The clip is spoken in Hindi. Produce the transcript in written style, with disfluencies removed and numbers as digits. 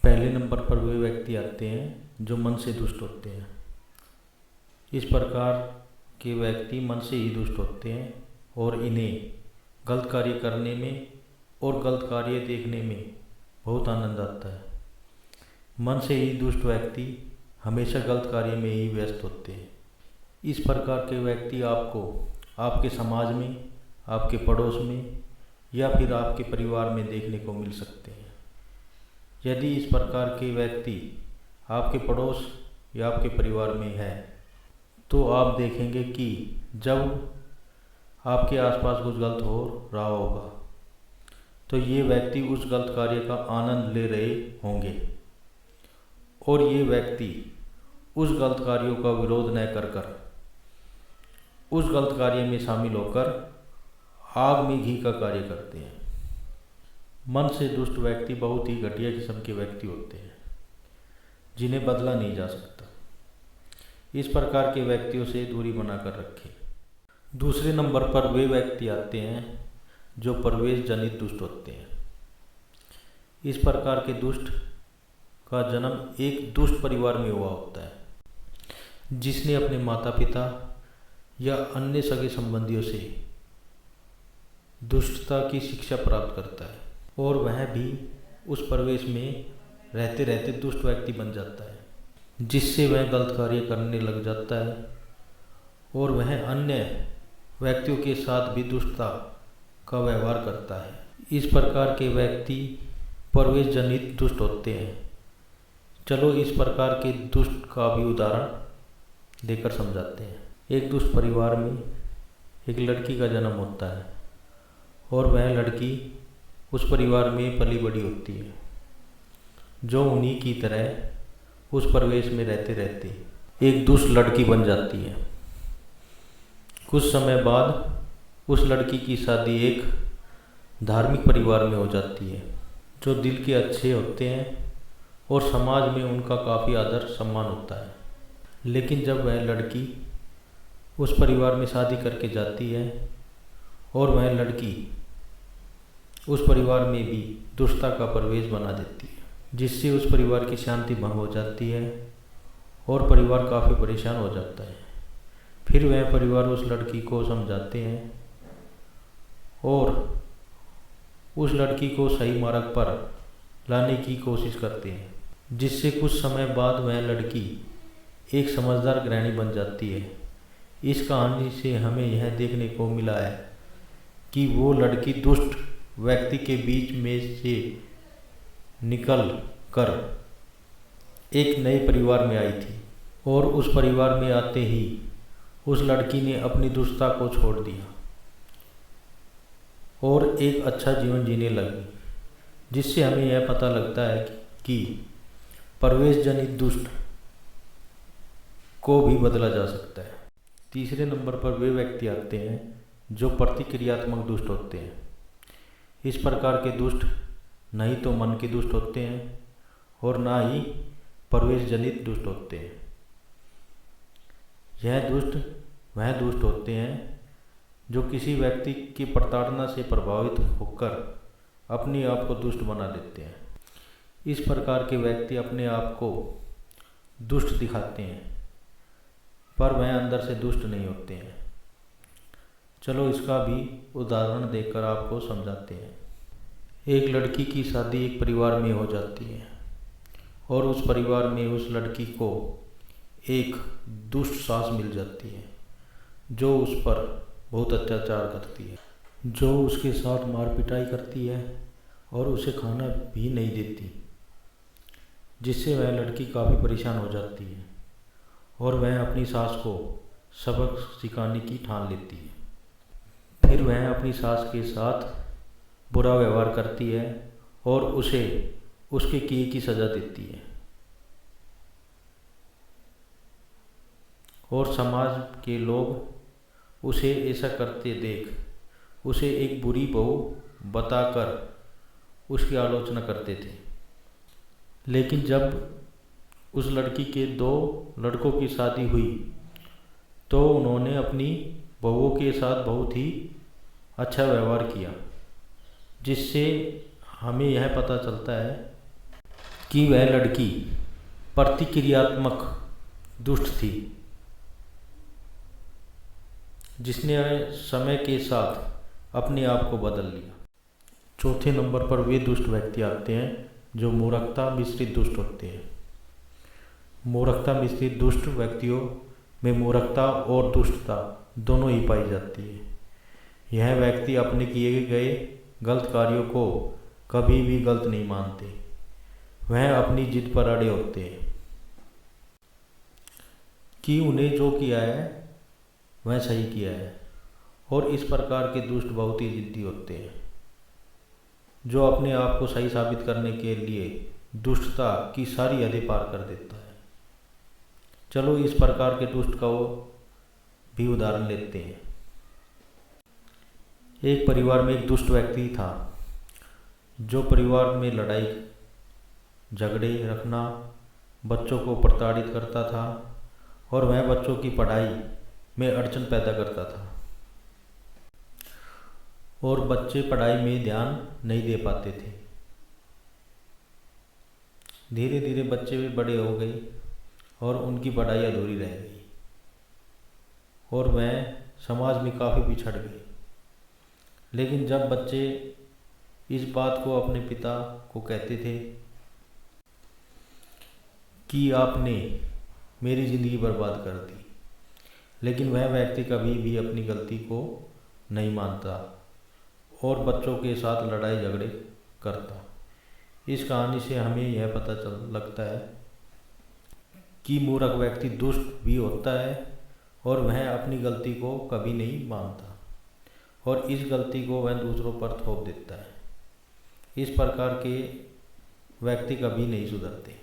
पहले नंबर पर वे व्यक्ति आते हैं जो मन से दुष्ट होते हैं। इस प्रकार के व्यक्ति मन से ही दुष्ट होते हैं और इन्हें गलत कार्य करने में और गलत कार्य देखने में बहुत आनंद आता है। मन से ही दुष्ट व्यक्ति हमेशा गलत कार्य में ही व्यस्त होते हैं। इस प्रकार के व्यक्ति आपको आपके समाज में, आपके पड़ोस में या फिर आपके परिवार में देखने को मिल सकते हैं। यदि इस प्रकार के व्यक्ति आपके पड़ोस या आपके परिवार में है तो आप देखेंगे कि जब आपके आसपास कुछ गलत हो रहा होगा तो ये व्यक्ति उस गलत कार्य का आनंद ले रहे होंगे और ये व्यक्ति उस गलत कार्यों का विरोध न कर कर उस गलत कार्य में शामिल होकर आग में घी का कार्य करते हैं। मन से दुष्ट व्यक्ति बहुत ही घटिया किस्म के व्यक्ति होते हैं जिन्हें बदला नहीं जा सकता। इस प्रकार के व्यक्तियों से दूरी बनाकर रखें। दूसरे नंबर पर वे व्यक्ति आते हैं जो परिवेश जनित दुष्ट होते हैं। इस प्रकार के दुष्ट का जन्म एक दुष्ट परिवार में हुआ होता है जिसने अपने माता पिता या अन्य सगे संबंधियों से दुष्टता की शिक्षा प्राप्त करता है और वह भी उस परिवेश में रहते रहते दुष्ट व्यक्ति बन जाता है, जिससे वह गलत कार्य करने लग जाता है और वह अन्य व्यक्तियों के साथ भी दुष्टता का व्यवहार करता है। इस प्रकार के व्यक्ति परिवेश जनित दुष्ट होते हैं। चलो इस प्रकार के दुष्ट का भी उदाहरण देकर समझाते हैं। एक दुष्ट परिवार में एक लड़की का जन्म होता है और वह लड़की उस परिवार में पली बड़ी होती है, जो उन्हीं की तरह उस परिवेश में रहते रहते एक दुष्ट लड़की बन जाती है। कुछ समय बाद उस लड़की की शादी एक धार्मिक परिवार में हो जाती है जो दिल के अच्छे होते हैं और समाज में उनका काफ़ी आदर सम्मान होता है। लेकिन जब वह लड़की उस परिवार में शादी करके जाती है और वह लड़की उस परिवार में भी दुष्टता का प्रवेश बना देती है, जिससे उस परिवार की शांति भंग हो जाती है और परिवार काफ़ी परेशान हो जाता है। फिर वह परिवार उस लड़की को समझाते हैं और उस लड़की को सही मार्ग पर लाने की कोशिश करते हैं, जिससे कुछ समय बाद वह लड़की एक समझदार गृहिणी बन जाती है। इस कहानी से हमें यह देखने को मिला है कि वो लड़की दुष्ट व्यक्ति के बीच में से निकल कर एक नए परिवार में आई थी और उस परिवार में आते ही उस लड़की ने अपनी दुष्टता को छोड़ दिया और एक अच्छा जीवन जीने लगी, जिससे हमें यह पता लगता है कि परिवेश जनित दुष्ट को भी बदला जा सकता है। तीसरे नंबर पर वे व्यक्ति आते हैं जो प्रतिक्रियात्मक दुष्ट होते हैं। इस प्रकार के दुष्ट न ही तो मन के दुष्ट होते हैं और ना ही परिवेश जनित दुष्ट होते हैं। यह दुष्ट वह दुष्ट होते हैं जो किसी व्यक्ति की प्रताड़ना से प्रभावित होकर अपने आप को दुष्ट बना देते हैं। इस प्रकार के व्यक्ति अपने आप को दुष्ट दिखाते हैं पर वह अंदर से दुष्ट नहीं होते हैं। चलो इसका भी उदाहरण देकर आपको समझाते हैं। एक लड़की की शादी एक परिवार में हो जाती है और उस परिवार में उस लड़की को एक दुष्ट सास मिल जाती है जो उस पर बहुत अत्याचार करती है, जो उसके साथ मार पिटाई करती है और उसे खाना भी नहीं देती, जिससे वह लड़की काफ़ी परेशान हो जाती है और वह अपनी सास को सबक सिखाने की ठान लेती है। फिर वह अपनी सास के साथ बुरा व्यवहार करती है और उसे उसके किए की सज़ा देती है और समाज के लोग उसे ऐसा करते देख उसे एक बुरी बहू बताकर उसकी आलोचना करते थे। लेकिन जब उस लड़की के 2 लड़कों की शादी हुई तो उन्होंने अपनी बहुओं के साथ बहुत ही अच्छा व्यवहार किया जिससे हमें यह पता चलता है कि वह लड़की प्रतिक्रियात्मक दुष्ट थी, जिसने समय के साथ अपने आप को बदल लिया। चौथे नंबर पर वे दुष्ट व्यक्ति आते हैं जो मूर्खता मिश्रित दुष्ट होते हैं। मूर्खता मिश्रित दुष्ट व्यक्तियों में मूर्खता और दुष्टता दोनों ही पाई जाती है। यह व्यक्ति अपने किए गए गलत कार्यों को कभी भी गलत नहीं मानते, वह अपनी जिद पर अड़े होते हैं कि उन्हें जो किया है वह सही किया है, और इस प्रकार के दुष्ट बहुत ही जिद्दी होते हैं, जो अपने आप को सही साबित करने के लिए दुष्टता की सारी हदें पार कर देता है। चलो इस प्रकार के दुष्ट का वो भी उदाहरण लेते हैं। एक परिवार में एक दुष्ट व्यक्ति था जो परिवार में लड़ाई झगड़े रखना, बच्चों को प्रताड़ित करता था और वह बच्चों की पढ़ाई में अड़चन पैदा करता था, और बच्चे पढ़ाई में ध्यान नहीं दे पाते थे। धीरे धीरे बच्चे भी बड़े हो गए और उनकी पढ़ाई अधूरी रह गई और वह समाज में काफ़ी पिछड़ गए। लेकिन जब बच्चे इस बात को अपने पिता को कहते थे कि आपने मेरी ज़िंदगी बर्बाद कर दी, लेकिन वह व्यक्ति कभी भी अपनी गलती को नहीं मानता और बच्चों के साथ लड़ाई झगड़े करता। इस कहानी से हमें यह पता चल लगता है कि मूर्ख व्यक्ति दुष्ट भी होता है और वह अपनी गलती को कभी नहीं मानता और इस गलती को वह दूसरों पर थोप देता है। इस प्रकार के व्यक्ति कभी नहीं सुधरते।